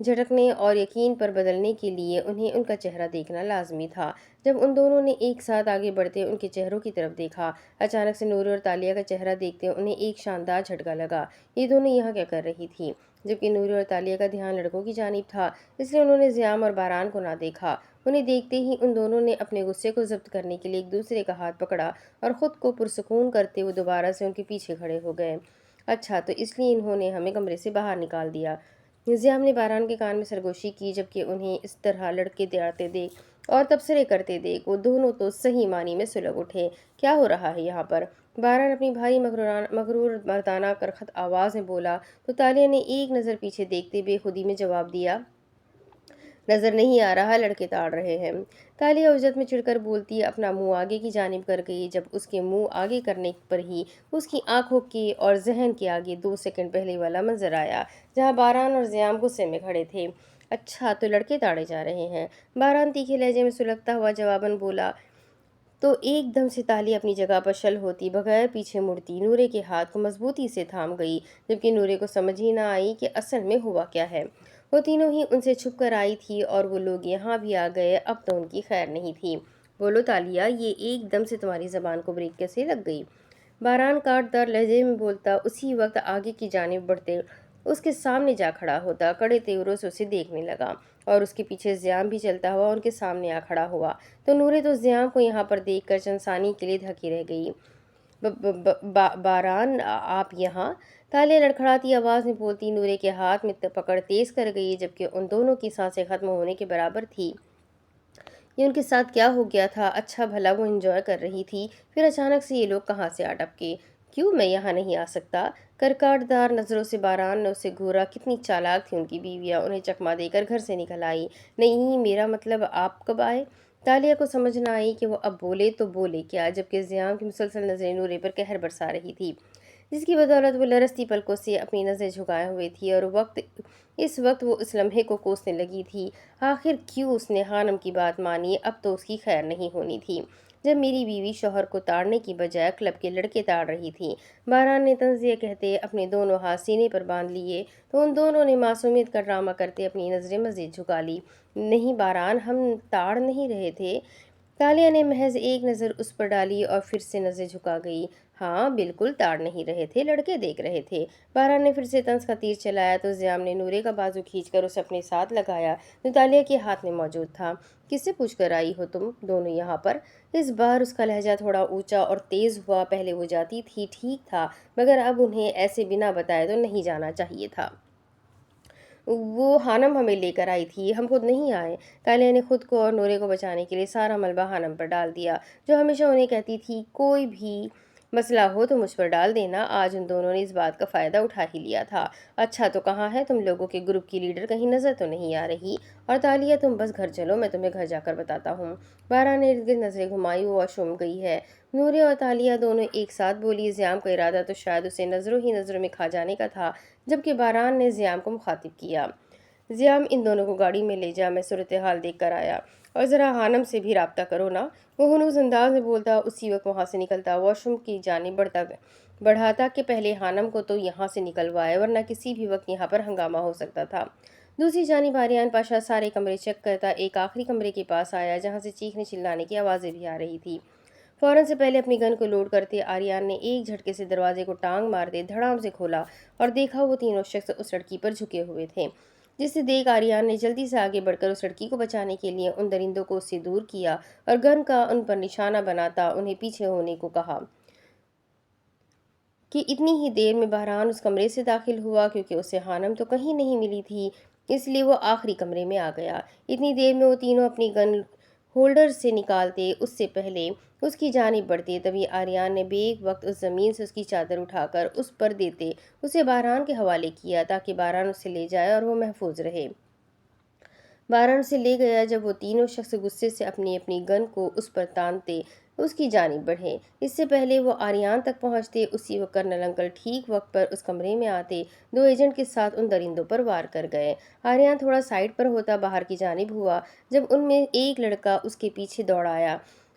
جھٹکنے اور یقین پر بدلنے کے لیے انہیں ان کا چہرہ دیکھنا لازمی تھا۔ جب ان دونوں نے ایک ساتھ آگے بڑھتے ان کے چہروں کی طرف دیکھا، اچانک سے نوری اور تالیہ کا چہرہ دیکھتے انہیں ایک شاندار جھٹکا لگا۔ یہ دونوں یہاں کیا کر رہی تھی؟ جبکہ نوری اور تالیہ کا دھیان لڑکوں کی جانب تھا، اس لیے انہوں نے زیام اور باران کو نہ دیکھا۔ انہیں دیکھتے ہی ان دونوں نے اپنے غصے کو ضبط کرنے کے لیے ایک دوسرے کا ہاتھ پکڑا اور خود کو پرسکون کرتے ہوئے دوبارہ سے ان کے پیچھے کھڑے ہو گئے۔ اچھا، تو اس لیے انہوں نے ہمیں کمرے سے باہر نکال دیا؟ زیام نے باران کے کان میں سرگوشی کی۔ جبکہ انہیں اس طرح لڑکے دوڑتے دیکھ اور تبصرے کرتے دیکھ وہ دونوں تو صحیح معنی میں سلگ اٹھے۔ کیا ہو رہا ہے یہاں پر؟ باران اپنی بھاری مغرور مردانہ کرخت آواز میں بولا تو تالیہ نے ایک نظر پیچھے دیکھتے بے خودی میں جواب دیا، نظر نہیں آ رہا لڑکے تاڑ رہے ہیں۔ تالیہ عزت میں چڑھ کر بولتی اپنا منہ آگے کی جانب کر گئی۔ جب اس کے منہ آگے کرنے پر ہی اس کی آنکھوں کے اور ذہن کے آگے 2 سیکنڈ پہلے والا منظر آیا جہاں باران اور زیام غصے میں کھڑے تھے۔ اچھا، تو لڑکے تاڑے جا رہے ہیں؟ باران تیکھے لہجے میں سلگتا ہوا جواباً بولا تو ایک دم سے تالیہ اپنی جگہ پر شل ہوتی بغیر پیچھے مڑتی نورے کے ہاتھ کو مضبوطی سے تھام گئی، جبکہ نورے کو سمجھ ہی نہ آئی کہ اصل میں ہوا کیا ہے۔ وہ تینوں ہی ان سے چھپ کر آئی تھی اور وہ لوگ یہاں بھی آ گئے، اب تو ان کی خیر نہیں تھی۔ بولو تالیہ، یہ ایک دم سے تمہاری زبان کو بریک کیسے لگ گئی؟ باران کاٹ دار لہجے میں بولتا اسی وقت آگے کی جانب بڑھتے اس کے سامنے جا کھڑا ہوتا، کڑے تیوروں سے اسے دیکھنے لگا اور اس کے پیچھے زیام بھی چلتا ہوا ان کے سامنے آ کھڑا ہوا۔ تو نورے تو زیام کو یہاں پر دیکھ کر چند ثانیے کے لیے دھکی رہ گئی۔ باران، آپ یہاں؟ تالیہ لڑکھڑاتی آواز میں بولتی نورے کے ہاتھ میں پکڑ تیز کر گئی، جبکہ ان دونوں کی سانسیں ختم ہونے کے برابر تھی۔ یہ ان کے ساتھ کیا ہو گیا تھا؟ اچھا بھلا وہ انجوائے کر رہی تھی، پھر اچانک سے یہ لوگ کہاں سے آ ٹپکے؟ کیوں میں یہاں نہیں آ سکتا؟ کرکاٹ دار نظروں سے باران نے اسے گھورا۔ کتنی چالاک تھی ان کی بیویاں، انہیں چکما دے کر گھر سے نکل آئی۔ نہیں، میرا مطلب آپ کب آئے؟ تالیہ کو سمجھ نہ آئی کہ وہ اب بولے تو بولے کیا، جبکہ زیام کی مسلسل نظریں نورے پر قہر برسا رہی تھی، جس کی بدولت وہ لرزتی پلکوں سے اپنی نظریں جھکائے ہوئے تھی اور اس وقت وہ اس لمحے کو کوسنے لگی تھی۔ آخر کیوں اس نے خانم کی بات مانی؟ اب تو اس کی خیر نہیں ہونی تھی، جب میری بیوی شوہر کو تاڑنے کی بجائے کلب کے لڑکے تاڑ رہی تھی۔ باران نے طنزیہ کہتے اپنے دونوں ہاتھ سینے پر باندھ لیے تو ان دونوں نے معصومیت کا ڈرامہ کرتے اپنی نظریں مزید جھکا لی۔ نہیں باران، ہم تاڑ نہیں رہے تھے۔ تالیہ نے محض ایک نظر اس پر ڈالی اور پھر سے نظریں جھکا گئی۔ ہاں بالکل تاڑ نہیں رہے تھے، لڑکے دیکھ رہے تھے۔ باران نے پھر سے طنز کا تیر چلایا تو زیام نے نورے کا بازو کھینچ کر اسے اپنے ساتھ لگایا جو تالیہ کے ہاتھ میں موجود تھا۔ کس سے پوچھ کر آئی ہو تم دونوں یہاں پر؟ اس بار اس کا لہجہ تھوڑا اونچا اور تیز ہوا۔ پہلے وہ جاتی تھی ٹھیک تھا، مگر اب انہیں ایسے بنا بتائے تو نہیں جانا چاہیے تھا۔ وہ خانم ہمیں لے کر آئی تھی، ہم خود نہیں آئے۔ تالیہ نے خود کو اور نورے کو بچانے کے لیے سارا ملبہ خانم پر ڈال دیا، جو ہمیشہ انہیں کہتی تھی کوئی بھی مسئلہ ہو تو مجھ پر ڈال دینا۔ آج ان دونوں نے اس بات کا فائدہ اٹھا ہی لیا تھا۔ اچھا، تو کہاں ہے تم لوگوں کے گروپ کی لیڈر؟ کہیں نظر تو نہیں آ رہی؟ اور تالیہ تم بس گھر چلو، میں تمہیں گھر جا کر بتاتا ہوں۔ باران نے ارد گرد نظریں گھمائی، وہ واش روم گئی ہے۔ نورے اور تالیہ دونوں ایک ساتھ بولی۔ زیام کا ارادہ تو شاید اسے نظروں ہی نظروں میں کھا جانے کا تھا، جبکہ باران نے زیام کو مخاطب کیا۔ زیام، ان دونوں کو گاڑی میں لے جا، میں صورتحال دیکھ کر آیا، اور ذرا خانم سے بھی رابطہ کرو نا۔ وہ ہنوز انداز میں بولتا اسی وقت وہاں سے نکلتا واش روم کی جانب بڑھاتا کہ پہلے خانم کو تو یہاں سے نکلوائے، ورنہ کسی بھی وقت یہاں پر ہنگامہ ہو سکتا تھا۔ دوسری جانب آریان پاشا سارے کمرے چیک کرتا ایک آخری کمرے کے پاس آیا جہاں سے چیخنے چلانے کی آوازیں بھی آ رہی تھی۔ فوراً سے پہلے اپنی گن کو لوڈ کرتے آریان نے ایک جھٹکے سے دروازے کو ٹانگ مارتے دھڑام سے کھولا اور دیکھا وہ تینوں شخص اس لڑکی پر جھکے ہوئے تھے، جسے دیکھ آریان نے جلدی سے آگے بڑھ کر اس لڑکی کو بچانے کے لیے ان درندوں کو اس سے دور کیا اور گن کا ان پر نشانہ بناتا انہیں پیچھے ہونے کو کہا کہ اتنی ہی دیر میں بہران اس کمرے سے داخل ہوا۔ کیونکہ اسے خانم تو کہیں نہیں ملی تھی، اس لیے وہ آخری کمرے میں آ گیا۔ اتنی دیر میں وہ تینوں اپنی گن ہولڈر سے نکالتے اس سے پہلے اس کی جانب بڑھتے، تبھی آریان نے بے ایک وقت اس زمین سے اس کی چادر اٹھا کر اس پر دیتے اسے بہران کے حوالے کیا تاکہ بہران اسے لے جائے اور وہ محفوظ رہے۔ بہران اسے لے گیا جب وہ تینوں شخص غصے سے اپنی اپنی گن کو اس پر تانتے اس کی جانب بڑھے۔ اس سے پہلے وہ آریان تک پہنچتے اسی وقت کرنل انکل ٹھیک وقت پر اس کمرے میں آتے 2 ایجنٹ کے ساتھ ان درندوں پر وار کر گئے۔ آریان تھوڑا سائڈ پر ہوتا باہر کی جانب ہوا جب ان میں ایک لڑکا اس کے پیچھے دوڑ آیا۔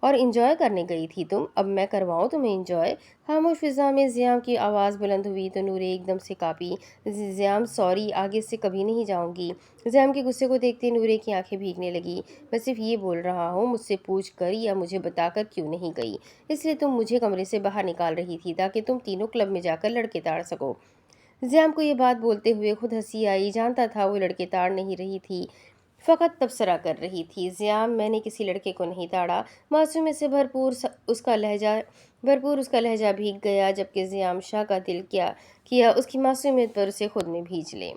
اور انجوائے کرنے گئی تھی تم، اب میں کرواؤں تمہیں انجوائے؟ خاموش فضا میں زیام کی آواز بلند ہوئی تو نورے ایک دم سے کانپی۔ زیام سوری، آگے سے کبھی نہیں جاؤں گی۔ زیام کے غصے کو دیکھتے نورے کی آنکھیں بھیگنے لگی۔ میں صرف یہ بول رہا ہوں، مجھ سے پوچھ کر یا مجھے بتا کر کیوں نہیں گئی؟ اس لیے تم مجھے کمرے سے باہر نکال رہی تھی تاکہ تم تینوں کلب میں جا کر لڑکے تاڑ سکو۔ زیام کو یہ بات بولتے ہوئے خود ہنسی آئی، جانتا تھا وہ لڑکے تاڑ نہیں رہی تھی، فقط تبصرہ کر رہی تھی۔ زیام، میں نے کسی لڑکے کو نہیں تاڑا۔ معصومیت سے بھرپور اس کا لہجہ بھیگ گیا، جبکہ زیام شاہ کا دل کیا اس کی معصومیت پر اسے خود میں بھیج لے۔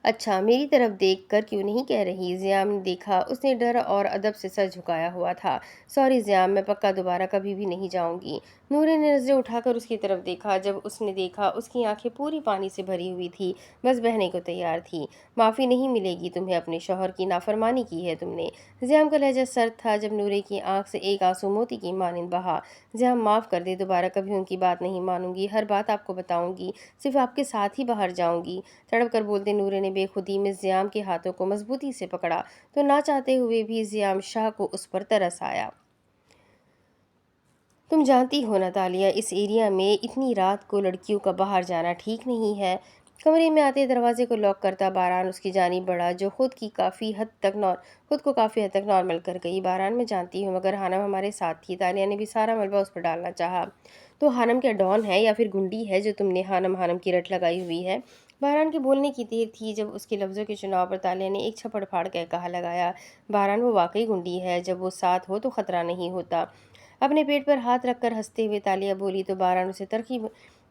اچھا، میری طرف دیکھ کر کیوں نہیں کہہ رہی؟ زیام نے دیکھا اس نے ڈر اور ادب سے سر جھکایا ہوا تھا۔ سوری زیام، میں پکا دوبارہ کبھی بھی نہیں جاؤں گی۔ نورے نے نظریں اٹھا کر اس کی طرف دیکھا۔ جب اس نے دیکھا اس کی آنکھیں پوری پانی سے بھری ہوئی تھی، بس بہنے کو تیار تھی۔ معافی نہیں ملے گی تمہیں، اپنے شوہر کی نافرمانی کی ہے تم نے۔ زیام کا لہجہ سرد تھا جب نورے کی آنکھ سے ایک آنسو موتی کی مانند بہا۔ زیام، معاف کر دے، دوبارہ کبھی ان کی بات نہیں مانوں گی، ہر بات آپ کو بتاؤں گی، صرف آپ کے ساتھ ہی باہر جاؤں گی۔ تڑپ کر بولتے نورے نے بے خودی میں زیام کے ہاتھوں کو مضبوطی سے پکڑا تو نہ چاہتے ہوئے بھی زیام شاہ کو اس پر ترس آیا۔ تم جانتی ہو نا تالیہ، اس ایریا میں اتنی رات کو لڑکیوں کا باہر جانا ٹھیک نہیں ہے۔ کمرے میں آتے دروازے کو لاک کرتا باران اس کی جانب بڑھا، جو خود کو کافی حد تک نارمل کر گئی۔ باران، میں جانتی ہوں، مگر ہانم ہمارے ساتھ تھی۔ تالیہ نے بھی سارا ملبہ اس پر ڈالنا چاہا۔ تو ہانم کیا ڈان ہے یا پھر گنڈی ہے جو تم نے ہانم کی رٹ لگائی ہوئی ہے؟ باران کے بولنے کی دیر تھی جب اس کے لفظوں کے چناؤ پر تالیہ نے ایک چھپڑ پھاڑ کہا لگایا، باران وہ واقعی گنڈی ہے، جب وہ ساتھ ہو تو خطرہ نہیں ہوتا۔ اپنے پیٹ پر ہاتھ رکھ کر ہنستے ہوئے تالیہ بولی تو باران اسے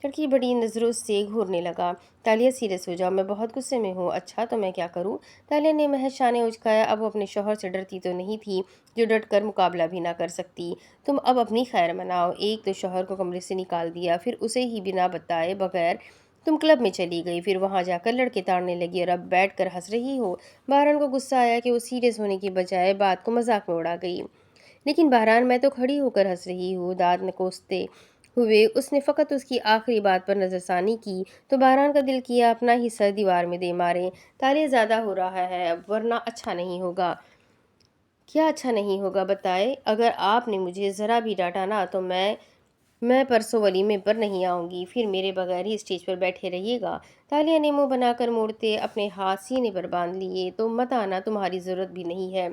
تڑکی بڑی نظروں سے گھورنے لگا۔ تالیہ، سیریس ہو جاؤ، میں بہت غصے میں ہوں۔ اچھا، تو میں کیا کروں؟ تالیہ نے محض شانے اچکایا۔ اب وہ اپنے شوہر سے ڈرتی تو نہیں تھی جو ڈٹ کر مقابلہ بھی نہ کر سکتی۔ تم اب اپنی خیر مناؤ۔ ایک تو شوہر کو کمرے سے نکال دیا، پھر اسے ہی بنا بتائے بغیر تم کلب میں چلی گئی، پھر وہاں جا کر لڑکے تاڑنے لگی اور اب بیٹھ کر ہنس رہی ہو۔ باران کو غصہ آیا کہ وہ سیریس ہونے کی بجائے بات کو مذاق میں اڑا گئی۔ لیکن باران، میں تو کھڑی ہو کر ہنس رہی ہوں۔ دانت نکوستے ہوئے اس نے فقط اس کی آخری بات پر نظر ثانی کی تو باران کا دل کیا اپنا ہی سر دیوار میں دے مارے۔ تالیہ، زیادہ ہو رہا ہے اب، ورنہ اچھا نہیں ہوگا۔ کیا اچھا نہیں ہوگا بتائے؟ اگر آپ نے مجھے ذرا بھی ڈانٹا نا تو میں پرسوں ولیمے پر نہیں آؤں گی، پھر میرے بغیر ہی اسٹیج پر بیٹھے رہیے گا۔ تالیہ نے منہ بنا کر موڑتے اپنے ہاتھ سینے پر باندھ لیے تو مت آنا، تمہاری ضرورت بھی نہیں ہے۔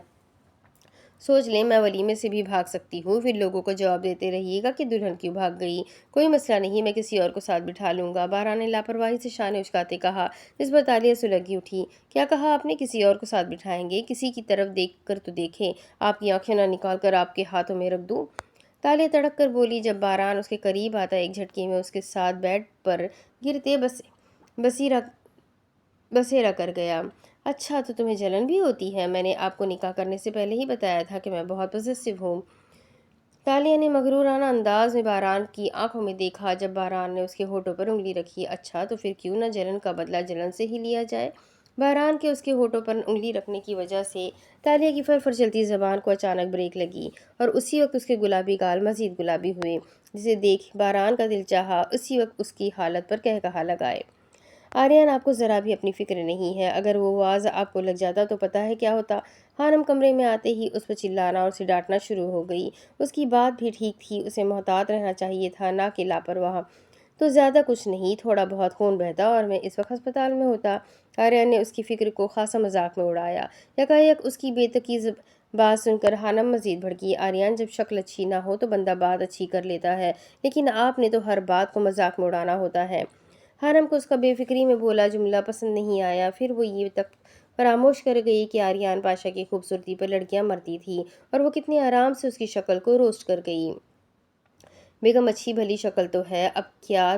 سوچ لیں، میں ولیمے سے بھی بھاگ سکتی ہوں، پھر لوگوں کو جواب دیتے رہیے گا کہ دلہن کیوں بھاگ گئی۔ کوئی مسئلہ نہیں، میں کسی اور کو ساتھ بٹھا لوں گا۔ باران نے لاپرواہی سے شانے اچکاتے کہا۔ اس پر تالیہ سلگی اٹھی۔ کیا کہا آپ نے؟ کسی اور کو ساتھ بٹھائیں گے؟ کسی کی طرف دیکھ کر تو دیکھیں، آپ کی آنکھیں نہ نکال کر آپ کے ہاتھوں میں رکھ دوں؟ تالیہ تڑک کر بولی۔ جب باران اس کے قریب آتا ایک جھٹکے میں اس کے ساتھ بیڈ پر گرتے بسیرا کر گیا۔ اچھا، تو تمہیں جلن بھی ہوتی ہے؟ میں نے آپ کو نکاح کرنے سے پہلے ہی بتایا تھا کہ میں بہت پوزیسو ہوں۔ تالیہ نے مغرورانہ انداز میں باران کی آنکھوں میں دیکھا۔ جب باران نے اس کے ہونٹوں پر انگلی رکھی، اچھا، تو پھر کیوں نہ جلن کا بدلہ جلن سے ہی لیا جائے؟ باران کے اس کے ہونٹوں پر انگلی رکھنے کی وجہ سے تالیہ کی فر چلتی زبان کو اچانک بریک لگی اور اسی وقت اس کے گلابی گال مزید گلابی ہوئے، جسے دیکھ باران کا دل چاہا اسی وقت اس کی حالت پر کہا لگائے۔ آریان، آپ کو ذرا بھی اپنی فکر نہیں ہے، اگر وہ واز آپ کو لگ جاتا تو پتہ ہے کیا ہوتا؟ خانم کمرے میں آتے ہی اس پر چلانا اور اسے ڈانٹنا شروع ہو گئی۔ اس کی بات بھی ٹھیک تھی، اسے محتاط رہنا چاہیے تھا، نہ کہ لاپرواہ۔ تو زیادہ کچھ نہیں، تھوڑا بہت خون بہتا اور میں اس وقت ہسپتال میں ہوتا۔ آریان نے اس کی فکر کو خاصا مذاق میں اڑایا۔ یکایک اس کی بے تکی بات سن کر خانم مزید بھڑکی۔ آریان، جب شکل اچھی نہ ہو تو بندہ بات اچھی کر لیتا ہے، لیکن آپ نے تو ہر بات کو مذاق میں اڑانا ہوتا ہے۔ خانم کو اس کا بے فکری میں بولا جملہ پسند نہیں آیا، پھر وہ یہ تک فراموش کر گئی کہ آریان پاشا کی خوبصورتی پر لڑکیاں مرتی تھیں اور وہ کتنی آرام سے اس کی شکل کو روسٹ کر گئی۔ بیگم، اچھی بھلی شکل تو ہے، اب کیا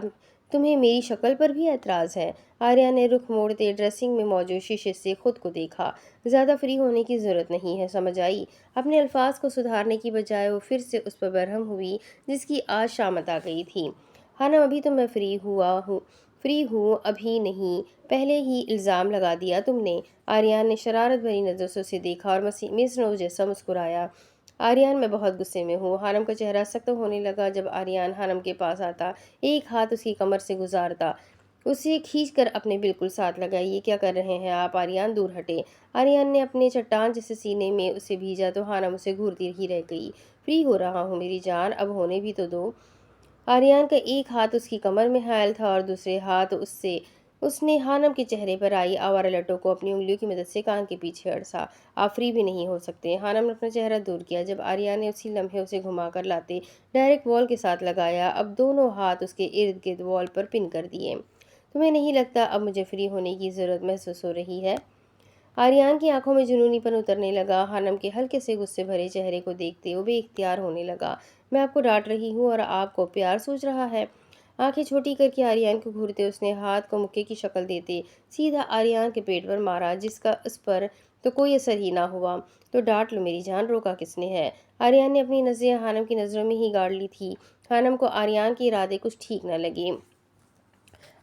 تمہیں میری شکل پر بھی اعتراض ہے؟ آریان نے رخ موڑتے ڈریسنگ میں موجود شیشے سے خود کو دیکھا۔ زیادہ فری ہونے کی ضرورت نہیں ہے، سمجھ آئی؟ اپنے الفاظ کو سدھارنے کی بجائے وہ پھر سے اس پر برہم ہوئی جس کی آج شامت آ گئی تھی۔ خانم، ابھی تو میں فری ہوں، ابھی نہیں، پہلے ہی الزام لگا دیا تم نے۔ آریان نے شرارت بھری نظروں سے اسے دیکھا اور مصنوع جیسا مسکرایا۔ آریان، میں بہت غصے میں ہوں۔ خانم کا چہرہ سخت ہونے لگا جب آریان خانم کے پاس آتا، ایک ہاتھ اس کی کمر سے گزارتا اسے کھینچ کر اپنے بالکل ساتھ لگائی۔ یہ کیا کر رہے ہیں آپ؟ آریان دور ہٹے۔ آریان نے اپنے چٹان جیسے سینے میں اسے بھیجا تو ہانم اسے گھورتی ہی رہ گئی۔ فری ہو رہا ہوں میری جان، اب ہونے بھی تو دو۔ آریان کا ایک ہاتھ اس کی کمر میں حائل تھا اور دوسرے ہاتھ اس نے ہانم کے چہرے پر آئی آوارہ لٹوں کو اپنی انگلیوں کی مدد سے کان کے پیچھے اڑسا۔ آپ فری بھی نہیں ہو سکتے۔ ہانم نے اپنا چہرہ دور کیا جب آریان نے اسی لمحے اسے گھما کر لاتے ڈائریکٹ وال کے ساتھ لگایا۔ اب دونوں ہاتھ اس کے ارد گرد وال پر پن کر دیے۔ تمہیں نہیں لگتا اب مجھے فری ہونے کی ضرورت محسوس ہو رہی ہے؟ آریان کی آنکھوں میں جنونی پن اترنے لگا۔ ہانم کے ہلکے سے غصے بھرے چہرے کو دیکھتے وہ بے اختیار ہونے لگا۔ میں آپ کو ڈانٹ رہی ہوں اور آپ کو پیار سوچ رہا ہے؟ آنکھیں چھوٹی کر کے آریان کو گھورتے اس نے ہاتھ کو مکے کی شکل دیتے سیدھا آریان کے پیٹ پر مارا، جس کا اس پر تو کوئی اثر ہی نہ ہوا۔ تو ڈانٹ لو میری جان، روکا کس نے ہے؟ آریان نے اپنی نظریں ہانم کی نظروں میں ہی گاڑ لی تھی۔ ہانم کو آریان کے ارادے کچھ ٹھیک نہ لگے۔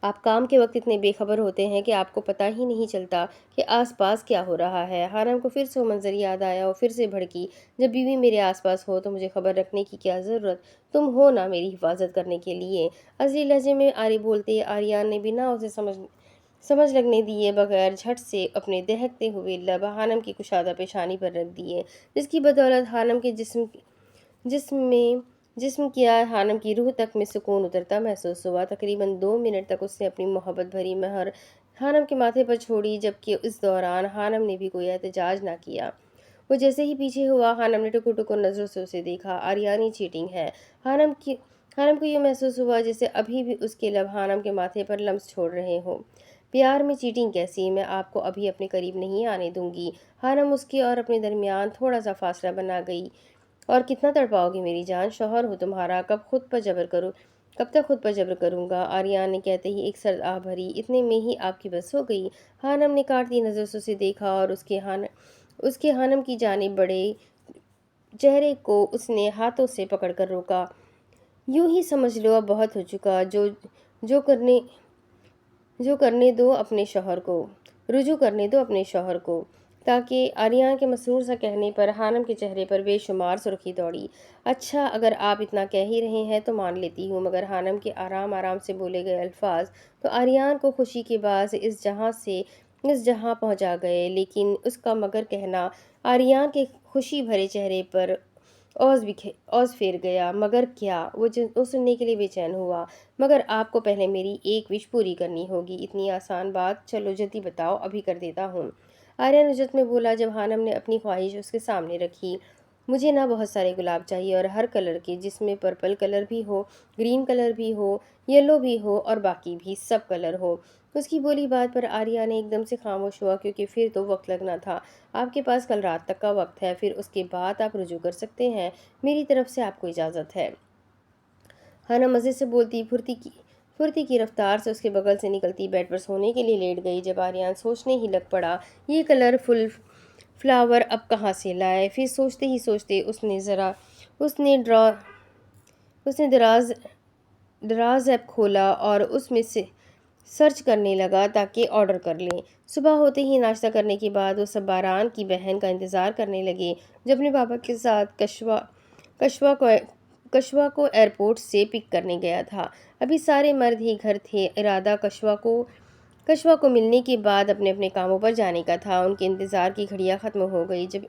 آپ کام کے وقت اتنے بے خبر ہوتے ہیں کہ آپ کو پتہ ہی نہیں چلتا کہ آس پاس کیا ہو رہا ہے۔ ہانم کو پھر سے وہ منظر یاد آیا، وہ پھر سے بھڑکی۔ جب بیوی میرے آس پاس ہو تو مجھے خبر رکھنے کی کیا ضرورت؟ تم ہو نا میری حفاظت کرنے کے لیے۔ اصلی لہجے میں بولتے آریان نے بنا اسے سمجھ لگنے دیے بغیر جھٹ سے اپنے دہکتے ہوئے لب ہانم کی کشادہ پیشانی پر رکھ دیے، جس کی بدولت ہانم کے جسم کیا ہانم کی روح تک میں سکون اترتا محسوس ہوا۔ تقریباً 2 منٹ تک اس نے اپنی محبت بھری مہر ہانم کے ماتھے پر چھوڑی، جبکہ اس دوران ہانم نے بھی کوئی احتجاج نہ کیا۔ وہ جیسے ہی پیچھے ہوا، ہانم نے ٹکر ٹکر نظروں سے اسے دیکھا۔ آریانی چیٹنگ ہے۔ ہانم کو یہ محسوس ہوا جیسے ابھی بھی اس کے لب ہانم کے ماتھے پر لمس چھوڑ رہے ہوں۔ پیار میں چیٹنگ کیسی؟ میں آپ کو ابھی اپنے قریب نہیں آنے دوں گی۔ ہانم اس کے اور اپنے درمیان تھوڑا سا فاصلہ بنا گئی۔ اور کتنا تڑپاؤ گی میری جان؟ شوہر ہو تمہارا، کب تک خود پر جبر کروں گا؟ آریان نے کہتے ہی ایک سرد آہ بھری۔ اتنے میں ہی آپ کی بس ہو گئی؟ ہانم نے کاٹتی نظر سے اسے دیکھا اور اس کے ہانم کی جانب بڑے چہرے کو اس نے ہاتھوں سے پکڑ کر روکا۔ یوں ہی سمجھ لو اب بہت ہو چکا، رجوع کرنے دو اپنے شوہر کو۔ تاکہ آریان کے مسرور سا کہنے پر ہانم کے چہرے پر بے شمار سرخی دوڑی۔ اچھا، اگر آپ اتنا کہہ ہی رہے ہیں تو مان لیتی ہوں، مگر ہانم کے آرام آرام سے بولے گئے الفاظ تو آریان کو خوشی کے باعث اس جہاں سے اس جہاں پہنچا گئے، لیکن اس کا مگر کہنا آریان کے خوشی بھرے چہرے پر اوز پھیر گیا۔ مگر کیا؟ وہ سننے کے لیے بے چین ہوا۔ مگر آپ کو پہلے میری ایک وش پوری کرنی ہوگی۔ اتنی آسان بات؟ چلو جلدی بتاؤ، ابھی کر دیتا ہوں۔ آریان اجرت میں بولا جب ہانم نے اپنی خواہش اس کے سامنے رکھی۔ مجھے نہ بہت سارے گلاب چاہیے اور ہر کلر کے، جس میں پرپل کلر بھی ہو، گرین کلر بھی ہو، یلو بھی ہو اور باقی بھی سب کلر ہو۔ اس کی بولی بات پر آریان نے ایک دم سے خاموش ہوا، کیونکہ پھر تو وقت لگنا تھا۔ آپ کے پاس کل رات تک کا وقت ہے، پھر اس کے بعد آپ رجوع کر سکتے ہیں۔ میری طرف سے آپ کو اجازت ہے۔ ہانم مزے سے بولتی پھرتی کی رفتار سے اس کے بغل سے نکلتی بیڈ پر سونے کے لیے لیٹ گئی۔ جب آریان سوچنے ہی لگ پڑا یہ کلر فل فلاور اب کہاں سے لائے، پھر سوچتے ہی سوچتے اس نے دراز ایپ کھولا اور اس میں سے سرچ کرنے لگا تاکہ آرڈر کر لیں۔ صبح ہوتے ہی ناشتہ کرنے کے بعد وہ سب باران کی بہن کا انتظار کرنے لگے جو اپنے پاپا کے ساتھ کشوا کو ایئرپورٹ سے پک کرنے گیا تھا۔ ابھی سارے مرد ہی گھر تھے۔ ارادہ کشوا کو ملنے کے بعد اپنے اپنے کاموں پر جانے کا تھا۔ ان کے انتظار کی گھڑیاں ختم ہو گئی جب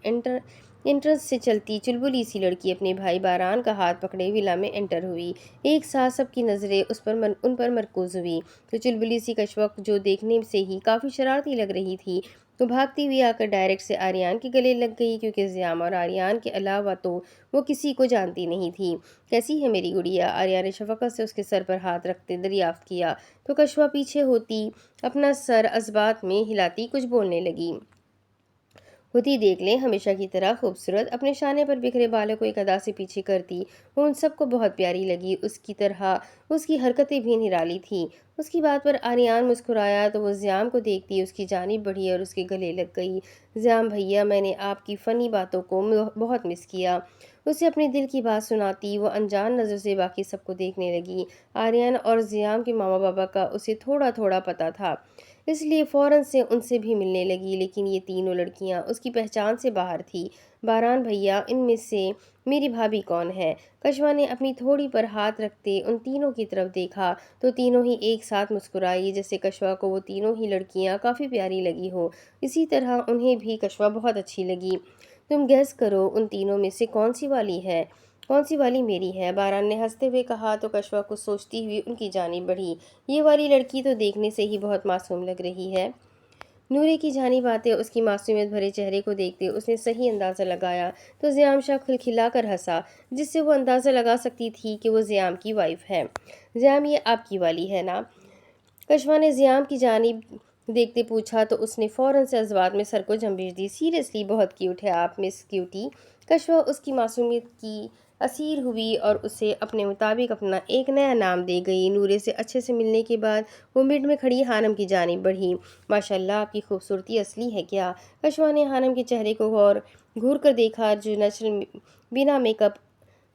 انٹرنس سے چلتی چلبلی سی لڑکی اپنے بھائی باران کا ہاتھ پکڑے ولا میں انٹر ہوئی۔ ایک ساتھ سب کی نظریں ان پر مرکوز ہوئی تو چلبلی سی کشوا جو دیکھنے سے ہی کافی شرارتی لگ رہی تھی، تو بھاگتی ہوئی آ کر ڈائریکٹ سے آریان کے گلے لگ گئی، کیونکہ زیام اور آریان کے علاوہ تو وہ کسی کو جانتی نہیں تھی۔ کیسی ہے میری گڑیا؟ آریان نے شفقت سے اس کے سر پر ہاتھ رکھتے دریافت کیا تو کشوا پیچھے ہوتی اپنا سر اثبات میں ہلاتی کچھ بولنے لگی۔ ہوتی دیکھ لیں، ہمیشہ کی طرح خوبصورت۔ اپنے شانے پر بکھرے بالوں کو ایک ادا سے پیچھے کرتی وہ ان سب کو بہت پیاری لگی۔ اس کی طرح اس کی حرکتیں بھی نرالی تھیں۔ اس کی بات پر آریان مسکرایا تو وہ زیام کو دیکھتی اس کی جانب بڑھی اور اس کے گلے لگ گئی۔ زیام بھیا، میں نے آپ کی فنی باتوں کو بہت مس کیا۔ اسے اپنے دل کی بات سناتی وہ انجان نظر سے باقی سب کو دیکھنے لگی۔ آریان اور زیام کے ماما بابا کا اسے تھوڑا تھوڑا پتہ تھا، اس لیے فوراً سے ان سے بھی ملنے لگی، لیکن یہ تینوں لڑکیاں اس کی پہچان سے باہر تھی۔ باران بھیا، ان میں سے میری بھابھی کون ہے؟ کشوا نے اپنی تھوڑی پر ہاتھ رکھتے ان تینوں کی طرف دیکھا تو تینوں ہی ایک ساتھ مسکرائی، جیسے کشوا کو وہ تینوں ہی لڑکیاں کافی پیاری لگی ہو، اسی طرح انہیں بھی کشوا بہت اچھی لگی۔ تم گیس کرو ان تینوں میں سے کون سی والی ہے؟ کون سی والی میری ہے؟ باران نے ہنستے ہوئے کہا تو کشوا کچھ سوچتی ہوئی ان کی جانب بڑھی۔ یہ والی لڑکی تو دیکھنے سے ہی بہت معصوم لگ رہی ہے۔ نورے کی جانب آتے اس کی معصومیت بھرے چہرے کو دیکھتے اس نے صحیح اندازہ لگایا تو زیام شاہ کھلکھلا کر ہنسا، جس سے وہ اندازہ لگا سکتی تھی کہ وہ زیام کی وائف ہے۔ زیام، یہ آپ کی والی ہے نا؟ کشوا نے زیام کی جانب دیکھتے پوچھا تو اس نے فوراً سے جذبات میں سر کو جنبش دی۔ سیریسلی بہت کیوٹ ہے آپ مس کیوٹی۔ کشوا اس کی معصومیت کی اسیر ہوئی اور اسے اپنے مطابق اپنا ایک نیا نام دے گئی۔ نورے سے اچھے سے ملنے کے بعد وہ مڈ میں کھڑی ہانم کی جانب بڑھی۔ ماشاءاللہ، آپ کی خوبصورتی اصلی ہے کیا؟ کشوا نے ہانم کے چہرے کو گھور کر دیکھا جو نیچرل بنا میک اپ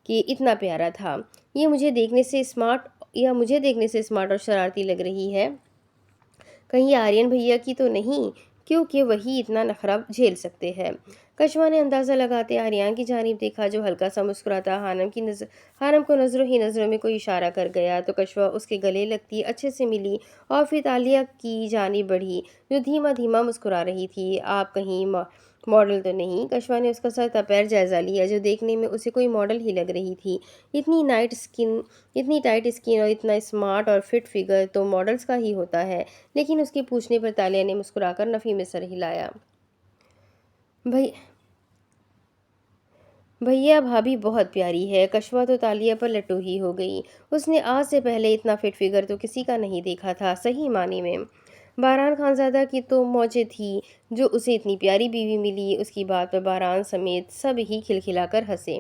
کے اتنا پیارا تھا۔ یہ مجھے دیکھنے سے اسمارٹ اور شرارتی لگ رہی ہے۔ کہیں آرین بھیا کی تو نہیں، کیونکہ وہی اتنا نخرہ جھیل سکتے ہیں۔ کشوا نے اندازہ لگاتے آریان کی جانب دیکھا جو ہلکا سا مسکراتا ہانم کو نظروں ہی نظروں میں کوئی اشارہ کر گیا تو کشوا اس کے گلے لگتی اچھے سے ملی اور پھر تالیہ کی جانب بڑھی جو دھیما دھیما مسکرا رہی تھی۔ آپ کہیں ماڈل تو نہیں؟ کشوا نے اس کا سر تپیر جائزہ لیا جو دیکھنے میں اسے کوئی ماڈل ہی لگ رہی تھی۔ اتنی ٹائٹ اسکن اور اتنا اسمارٹ اور فٹ فگر تو ماڈلز کا ہی ہوتا ہے۔ لیکن اس کے پوچھنے پر تالیہ نے مسکرا کر نفی میں سر ہلایا۔ بھیا بھابھی بہت پیاری ہے۔ کشوا تو تالیہ پر لٹو ہی ہو گئی۔ اس نے آج سے پہلے اتنا فٹ فگر تو کسی کا نہیں دیکھا تھا صحیح معنی میں۔ باران خانزادہ کی تو موجیں تھی جو اسے اتنی پیاری بیوی ملی۔ اس کی بات پر باران سمیت سب ہی کھلکھلا کر ہنسے۔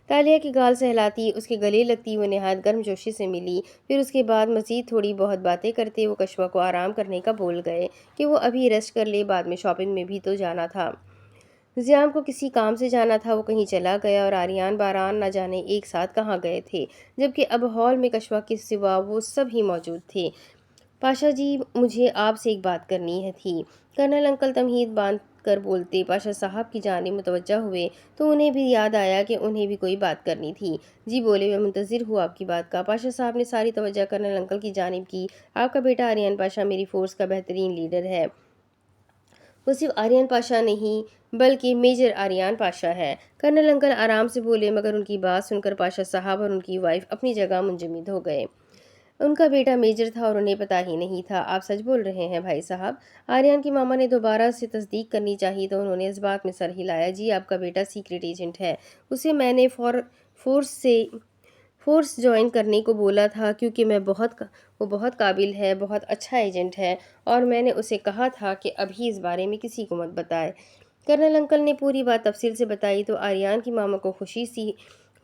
تالیہ کے گال سہلاتی اس کے گلے لگتی وہ نہایت گرم جوشی سے ملی۔ پھر اس کے بعد مزید تھوڑی بہت باتیں کرتے وہ کشوا کو آرام کرنے کا بول گئے کہ وہ ابھی ریسٹ کر لے، بعد میں شاپنگ میں بھی تو جانا تھا۔ زیام کو کسی کام سے جانا تھا، وہ کہیں چلا گیا اور آریان باران نہ جانے ایک ساتھ کہاں گئے تھے، جبکہ اب ہال میں کشوا کے سوا وہ سب ہی موجود تھے۔ پاشا جی، مجھے آپ سے ایک بات کرنی تھی۔ کرنل انکل تمہید باندھ کر بولتے پاشا صاحب کی جانب متوجہ ہوئے تو انہیں بھی یاد آیا کہ انہیں بھی کوئی بات کرنی تھی۔ جی بولے، میں منتظر ہوں آپ کی بات کا۔ پاشا صاحب نے ساری توجہ کرنل انکل کی جانب کی۔ آپ کا بیٹا آریان پاشا میری فورس کا بہترین لیڈر ہے۔ وہ صرف آریان پاشا نہیں بلکہ میجر آریان پاشا ہے۔ کرنل انکل آرام سے بولے، مگر ان کی بات سن کر پاشا صاحب اور ان کی وائف اپنی جگہ منجمد ہو گئے۔ ان کا بیٹا میجر تھا اور انہیں پتہ ہی نہیں تھا۔ آپ سچ بول رہے ہیں بھائی صاحب؟ آریان کی ماما نے دوبارہ سے تصدیق کرنی چاہی تو انہوں نے اس بات میں سر ہلایا۔ جی، آپ کا بیٹا سیکریٹ ایجنٹ ہے۔ اسے میں نے فورس جوائن کرنے کو بولا تھا کیونکہ وہ بہت قابل ہے، بہت اچھا ایجنٹ ہے، اور میں نے اسے کہا تھا کہ ابھی اس بارے میں کسی کو مت بتائے۔ کرنل انکل نے پوری بات تفصیل سے بتائی تو آریان کی ماما کو خوشی سی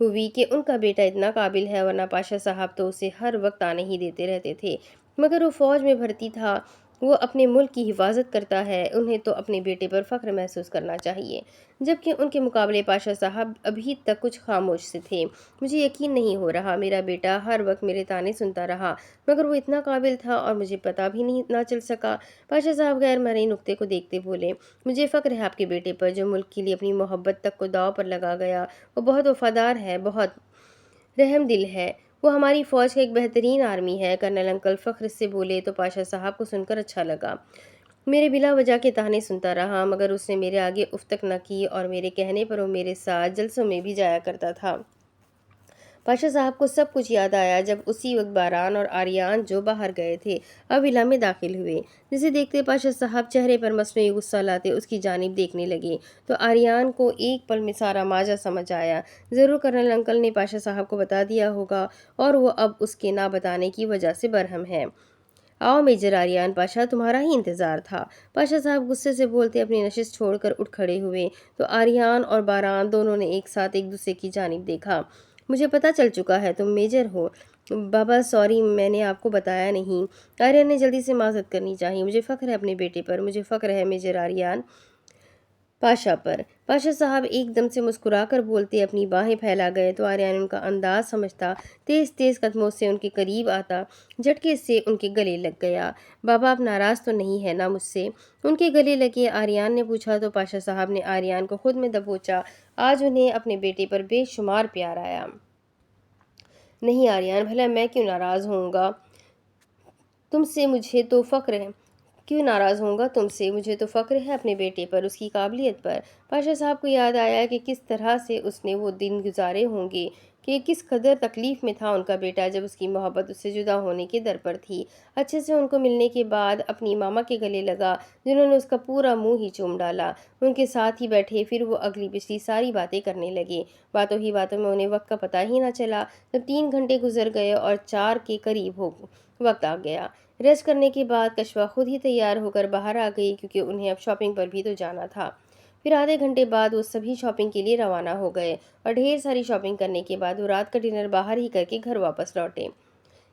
ہوئی کہ ان کا بیٹا اتنا قابل ہے، ورنہ پاشا صاحب تو اسے ہر وقت آنے ہی دیتے رہتے تھے۔ مگر وہ فوج میں بھرتی تھا، وہ اپنے ملک کی حفاظت کرتا ہے، انہیں تو اپنے بیٹے پر فخر محسوس کرنا چاہیے، جبکہ ان کے مقابلے پاشا صاحب ابھی تک کچھ خاموش سے تھے۔ مجھے یقین نہیں ہو رہا، میرا بیٹا ہر وقت میرے طعنے سنتا رہا مگر وہ اتنا قابل تھا اور مجھے پتہ بھی نہ چل سکا۔ پاشا صاحب غیر مرئی نکتے کو دیکھتے بولے، مجھے فخر ہے آپ کے بیٹے پر جو ملک کے لیے اپنی محبت تک کو داؤ پر لگا گیا۔ وہ بہت وفادار ہے، بہت رحم دل ہے، وہ ہماری فوج کا ایک بہترین آرمی ہے۔ کرنل انکل فخر سے بولے تو پاشا صاحب کو سن کر اچھا لگا۔ میرے بلا وجہ کے طعنے سنتا رہا مگر اس نے میرے آگے اف تک نہ کی اور میرے کہنے پر وہ میرے ساتھ جلسوں میں بھی جایا کرتا تھا۔ پاشا صاحب کو سب کچھ یاد آیا جب اسی وقت باران اور آریان جو باہر گئے تھے اب ولا میں داخل ہوئے، جسے دیکھتے پاشا صاحب چہرے پر مصنوعی غصہ لاتے اس کی جانب دیکھنے لگے تو آریان کو ایک پل میں سارا ماجرا سمجھ آیا۔ ضرور کرنل انکل نے پاشا صاحب کو بتا دیا ہوگا اور وہ اب اس کے نہ بتانے کی وجہ سے برہم ہے۔ آؤ میجر آریان پاشا، تمہارا ہی انتظار تھا۔ پاشا صاحب غصے سے بولتے اپنی نشست چھوڑ کر اٹھ کھڑے ہوئے تو آریان اور باران دونوں نے ایک ساتھ ایک دوسرے کی جانب دیکھا۔ مجھے پتہ چل چکا ہے تم میجر ہو بابا، سوری میں نے آپ کو بتایا نہیں۔ آریان نے جلدی سے معذرت کرنی چاہی۔ مجھے فخر ہے اپنے بیٹے پر، مجھے فخر ہے میجر آریان۔ پاشا پر۔ پاشا صاحب ایک دم سے مسکرا کر بولتے اپنی باہیں پھیلا گئے تو آریان ان کا انداز سمجھتا، تیز تیز قدموں سے ان کے قریب آتا، جھٹکے سے ان کے گلے لگ گیا۔ بابا آپ ناراض تو نہیں ہے نا مجھ سے؟ ان کے گلے لگے آریان نے پوچھا تو پاشا صاحب نے آریان کو خود میں دبوچا۔ آج انہیں اپنے بیٹے پر بے شمار پیار آیا۔ نہیں آریان، بھلا میں کیوں ناراض ہوں گا؟ تم سے مجھے تو فخر ہے کیوں ناراض ہوں گا تم سے؟ مجھے تو فخر ہے اپنے بیٹے پر، اس کی قابلیت پر۔ پاشا صاحب کو یاد آیا کہ کس طرح سے اس نے وہ دن گزارے ہوں گے، کہ کس قدر تکلیف میں تھا ان کا بیٹا جب اس کی محبت اس سے جدا ہونے کے در پر تھی۔ اچھے سے ان کو ملنے کے بعد اپنی ماما کے گلے لگا، جنہوں نے اس کا پورا منہ ہی چوم ڈالا۔ ان کے ساتھ ہی بیٹھے، پھر وہ اگلی پچھلی ساری باتیں کرنے لگے۔ باتوں ہی باتوں میں انہیں وقت کا پتہ ہی نہ چلا، جب 3 گھنٹے گزر گئے اور 4 کے قریب وقت آ گیا۔ ریسٹ کرنے کے بعد کشوا خود ہی تیار ہو کر باہر آ گئی، کیونکہ انہیں اب شاپنگ پر بھی تو جانا تھا۔ پھر آدھے گھنٹے بعد وہ سبھی شاپنگ کے لیے روانہ ہو گئے اور ڈھیر ساری شاپنگ کرنے کے بعد وہ رات کا ڈنر باہر ہی کر کے گھر واپس لوٹے۔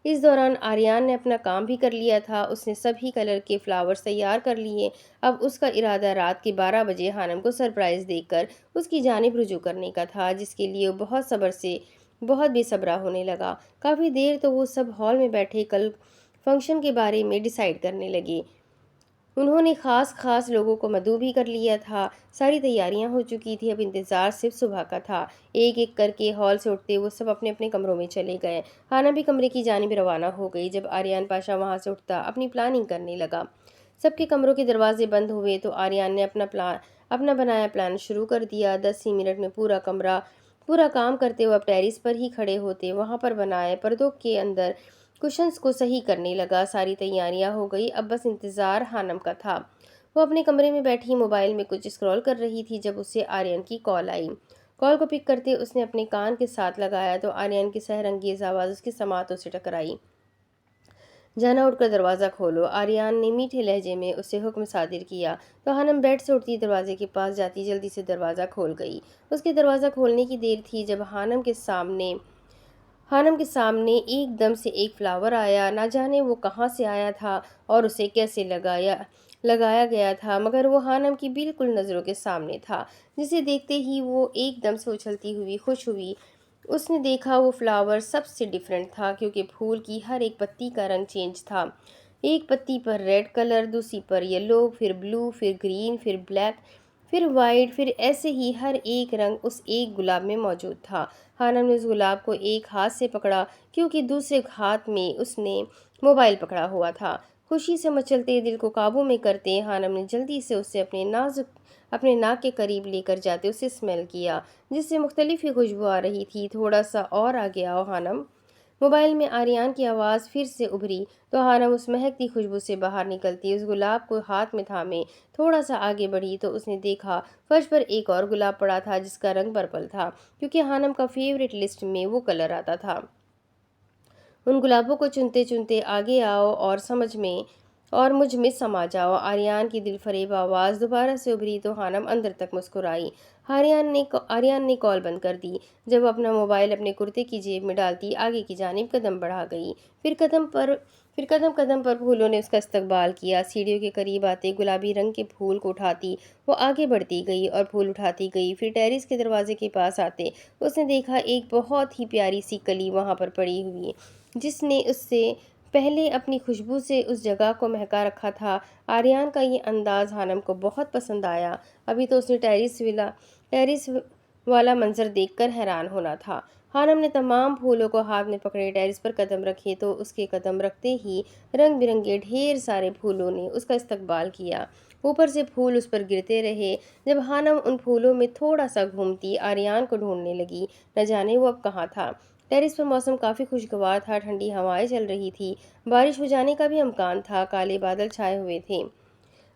اس دوران آریان نے اپنا کام بھی کر لیا تھا، اس نے سبھی کلر کے فلاورز تیار کر لیے۔ اب اس کا ارادہ رات کے 12 بجے خانم کو سرپرائز دے کر اس کی جانب رجوع کرنے کا تھا، جس کے لیے وہ بہت بے صبرا ہونے لگا۔ کافی دیر تو وہ سب ہال میں بیٹھے کل فنکشن کے بارے میں ڈیسائیڈ کرنے لگے۔ انہوں نے خاص لوگوں کو مدعو بھی کر لیا تھا۔ ساری تیاریاں ہو چکی تھی، اب انتظار صرف صبح کا تھا۔ ایک ایک کر کے ہال سے اٹھتے وہ سب اپنے اپنے کمروں میں چلے گئے۔ خانہ بھی کمرے کی جانب روانہ ہو گئی۔ جب آریان پاشا وہاں سے اٹھتا اپنی پلاننگ کرنے لگا، سب کے کمروں کے دروازے بند ہوئے تو آریان نے اپنا بنایا پلان شروع کر دیا۔ 10 ہی منٹ میں پورا کام کرتے وہ اب ٹیرس پر ہی کھڑے ہوتے، وہاں پر بنائے پردوں کے اندر کشنز کو صحیح کرنے لگا۔ ساری تیاریاں ہو گئی، اب بس انتظار خانم کا تھا۔ وہ اپنے کمرے میں بیٹھی موبائل میں کچھ اسکرول کر رہی تھی جب اسے آریان کی کال آئی۔ کال کو پک کرتے اس نے اپنے کان کے ساتھ لگایا تو آریان کی سحر انگیز آواز اس کی سماعتوں سے ٹکرائی۔ جانا اٹھ کر دروازہ کھولو۔ آریان نے میٹھے لہجے میں اسے حکم صادر کیا تو خانم بیڈ سے اٹھتی دروازے کے پاس جاتی جلدی سے دروازہ کھول گئی۔ اس کے دروازہ کھولنے کی دیر تھی جب خانم کے سامنے ایک دم سے ایک فلاور آیا۔ نہ جانے وہ کہاں سے آیا تھا اور اسے کیسے لگایا گیا تھا، مگر وہ خانم کی بالکل نظروں کے سامنے تھا، جسے دیکھتے ہی وہ ایک دم سے اچھلتی ہوئی خوش ہوئی۔ اس نے دیکھا وہ فلاور سب سے ڈیفرنٹ تھا، کیونکہ پھول کی ہر ایک پتی کا رنگ چینج تھا۔ ایک پتی پر ریڈ کلر، دوسری پر یلو، پھر بلو، پھر گرین، پھر بلیک، پھر وائٹ، پھر ایسے ہی ہر ایک رنگ اس ایک گلاب میں موجود تھا۔ خانم نے اس گلاب کو ایک ہاتھ سے پکڑا، کیونکہ دوسرے ہاتھ میں اس نے موبائل پکڑا ہوا تھا۔ خوشی سے مچلتے دل کو قابو میں کرتے خانم نے جلدی سے اسے اپنے ناک کے قریب لے کر جاتے اسے اسمیل کیا، جس سے مختلف ہی خوشبو آ رہی تھی۔ تھوڑا سا اور آگے آؤ خانم۔ موبائل میں آریان کی آواز پھر سے ابھری تو خانم اس مہکتی خوشبو سے باہر نکلتی اس گلاب کو ہاتھ میں تھامے تھوڑا سا آگے بڑھی تو اس نے دیکھا فرش پر ایک اور گلاب پڑا تھا، جس کا رنگ پرپل تھا، کیونکہ خانم کا فیورٹ لسٹ میں وہ کلر آتا تھا۔ ان گلابوں کو چنتے چنتے آگے آؤ اور مجھ میں سما جاؤ۔ آریان کی دل فریب آواز دوبارہ سے ابھری تو خانم اندر تک مسکرائی۔ آریان نے کال بند کر دی۔ جب وہ اپنا موبائل اپنے کرتے کی جیب میں ڈالتی آگے کی جانب قدم بڑھا گئی۔ پھر قدم پر پھولوں نے اس کا استقبال کیا۔ سیڑھیوں کے قریب آتے گلابی رنگ کے پھول کو اٹھاتی وہ آگے بڑھتی گئی اور پھول اٹھاتی گئی۔ پھر ٹیرس کے دروازے کے پاس آتے اس نے دیکھا ایک بہت ہی پیاری سی کلی وہاں پر پڑی ہوئی، جس نے اس سے پہلے اپنی خوشبو سے اس جگہ کو مہکا رکھا تھا۔ آریان کا یہ انداز خانم کو بہت پسند آیا۔ ابھی تو اس نے ٹیرس والا منظر دیکھ کر حیران ہونا تھا۔ خانم نے تمام پھولوں کو ہاتھ میں پکڑے ٹیرس پر قدم رکھے تو اس کے قدم رکھتے ہی رنگ برنگے ڈھیر سارے پھولوں نے اس کا استقبال کیا۔ اوپر سے پھول اس پر گرتے رہے۔ جب خانم ان پھولوں میں تھوڑا سا گھومتی آریان کو ڈھونڈنے لگی، نہ جانے وہ اب کہاں تھا۔ ٹیرس پر موسم کافی خوشگوار تھا، ٹھنڈی ہوائیں چل رہی تھی، بارش ہو جانے کا بھی امکان تھا، کالے بادل چھائے ہوئے تھے۔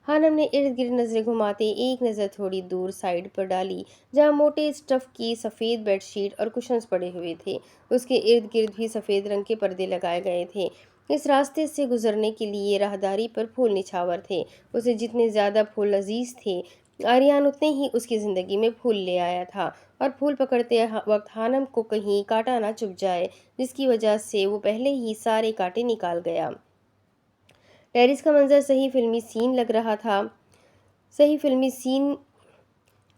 خانم نے ارد گرد نظریں گھماتے ایک نظر تھوڑی دور سائڈ پر ڈالی، جہاں موٹے اسٹف کی سفید بیڈ شیٹ اور کشنز پڑے ہوئے تھے۔ اس کے ارد گرد بھی سفید رنگ کے پردے لگائے گئے تھے۔ اس راستے سے گزرنے کے لیے راہداری پر پھول نچھاور تھے۔ اسے جتنے زیادہ پھول عزیز تھے، آریان اتنے ہی اس کی زندگی میں پھول لے آیا تھا، اور پھول پکڑتے وقت خانم کو کہیں کانٹا نہ چبھ جائے، جس کی وجہ سے وہ پہلے ہی سارے کانٹے نکال گیا۔ ٹیرس کا منظر صحیح فلمی سین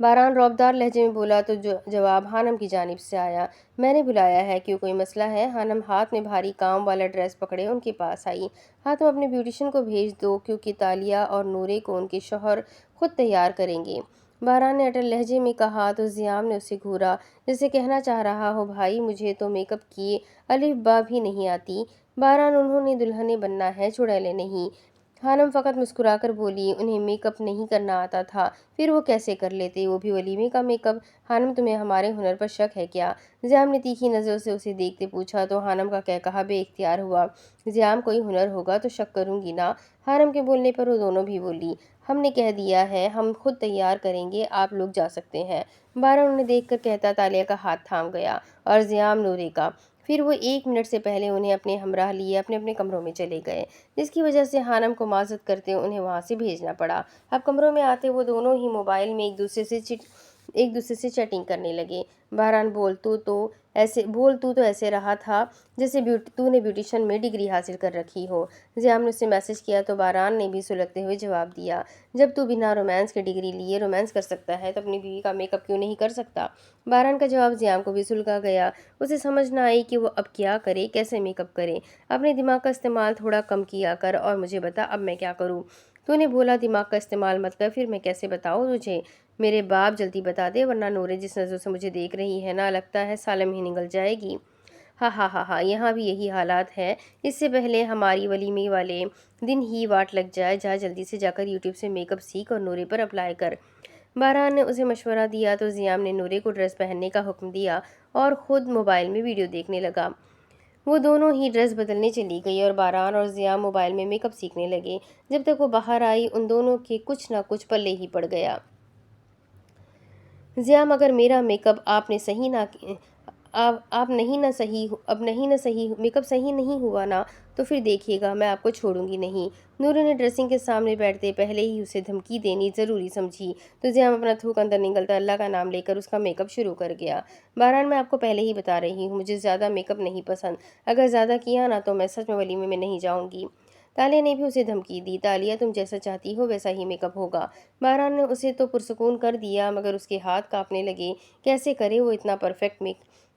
باران رعبدار لہجے میں بولا تو جواب خانم کی جانب سے آیا۔ میں نے بلایا ہے، کیوں کوئی مسئلہ ہے؟ خانم ہاتھ میں بھاری کام والا ڈریس پکڑے ان کے پاس آئی۔ ہاں تم اپنے بیوٹیشن کو بھیج دو، کیونکہ تالیہ اور نورے کو ان کے شوہر خود تیار کریں گے۔ باران نے اٹل لہجے میں کہا تو زیام نے اسے گھورا، جیسے کہنا چاہ رہا ہو بھائی مجھے تو میک اپ کی الف با بھی نہیں آتی۔ باران انہوں نے دلہنیں بننا ہے، چڑیلیں نہیں۔ خانم فقط مسکرا کر بولی انہیں میک اپ نہیں کرنا آتا تھا، پھر وہ کیسے کر لیتے، وہ بھی ولیمے کا میک اپ؟ خانم تمہیں ہمارے ہنر پر شک ہے کیا؟ زیام نے تیکھی نظروں سے اسے دیکھتے پوچھا تو خانم کا کہا بے اختیار ہوا۔ زیام کوئی ہنر ہوگا تو شک کروں گی نا؟ خانم کے بولنے پر وہ دونوں بھی بولی ہم نے کہہ دیا ہے ہم خود تیار کریں گے، آپ لوگ جا سکتے ہیں۔ باران انہیں دیکھ کر کہتا تالیہ کا ہاتھ تھام گیا اور زیام نورے کا۔ پھر وہ 1 منٹ سے پہلے انہیں اپنے ہمراہ لیے اپنے اپنے کمروں میں چلے گئے، جس کی وجہ سے خانم کو معذرت کرتے انہیں وہاں سے بھیجنا پڑا۔ اب کمروں میں آتے وہ دونوں ہی موبائل میں ایک دوسرے سے چیٹنگ کرنے لگے۔ باران بول تو ایسے رہا تھا جیسے تو نے بیوٹیشن میں ڈگری حاصل کر رکھی ہو۔ زیام نے اسے میسج کیا تو باران نے بھی سلگتے ہوئے جواب دیا جب تو بنا رومانس کے ڈگری لیے رومانس کر سکتا ہے تو اپنی بیوی کا میک اپ کیوں نہیں کر سکتا؟ باران کا جواب زیام کو بھی سلگا گیا۔ اسے سمجھ نہ آئی کہ وہ اب کیا کرے، کیسے میک اپ کرے۔ اپنے دماغ کا استعمال تھوڑا کم کیا کر اور مجھے بتا اب میں کیا کروں؟ تو نے بولا دماغ کا استعمال مت کر، پھر میں کیسے بتاؤں تجھے؟ میرے باپ جلدی بتا دے ورنہ نورے جس نظروں سے مجھے دیکھ رہی ہے نا، لگتا ہے سالم ہی نگل جائے گی۔ ہاں ہاں ہاں ہاں، یہاں بھی یہی حالات ہے، اس سے پہلے ہماری ولیمے والے دن ہی واٹ لگ جائے، جلدی سے جا کر یوٹیوب سے میک اپ سیکھ اور نورے پر اپلائی کر۔ باران نے اسے مشورہ دیا تو زیام نے نورے کو ڈریس پہننے کا حکم دیا اور خود موبائل میں ویڈیو دیکھنے لگا۔ وہ دونوں ہی ڈریس بدلنے چلی گئی اور باران اور زیام موبائل میں میک اپ سیکھنے لگے۔ جب تک وہ باہر آئی ان دونوں کے کچھ نہ کچھ پلے ہی پڑ گیا۔ زیام اگر میرا میک اپ میک اپ صحیح نہیں ہوا نا تو پھر دیکھیے گا میں آپ کو چھوڑوں گی نہیں۔ نورے نے ڈریسنگ کے سامنے بیٹھتے پہلے ہی اسے دھمکی دینی ضروری سمجھی تو زیام اپنا تھوک اندر نگلتا اللہ کا نام لے کر اس کا میک اپ شروع کر گیا۔ باران میں آپ کو پہلے ہی بتا رہی ہوں مجھے زیادہ میک اپ نہیں پسند، اگر زیادہ کیا نا تو میں سچ میں ولیمے میں نہیں جاؤں گی۔ تالیہ نے بھی اسے دھمکی دی، تالیہ تم جیسا چاہتی ہو ویسا ہی میک اپ ہوگا۔ باران نے اسے تو پرسکون کر دیا مگر اس کے ہاتھ کانپنے لگے، کیسے کرے وہ اتنا پرفیکٹ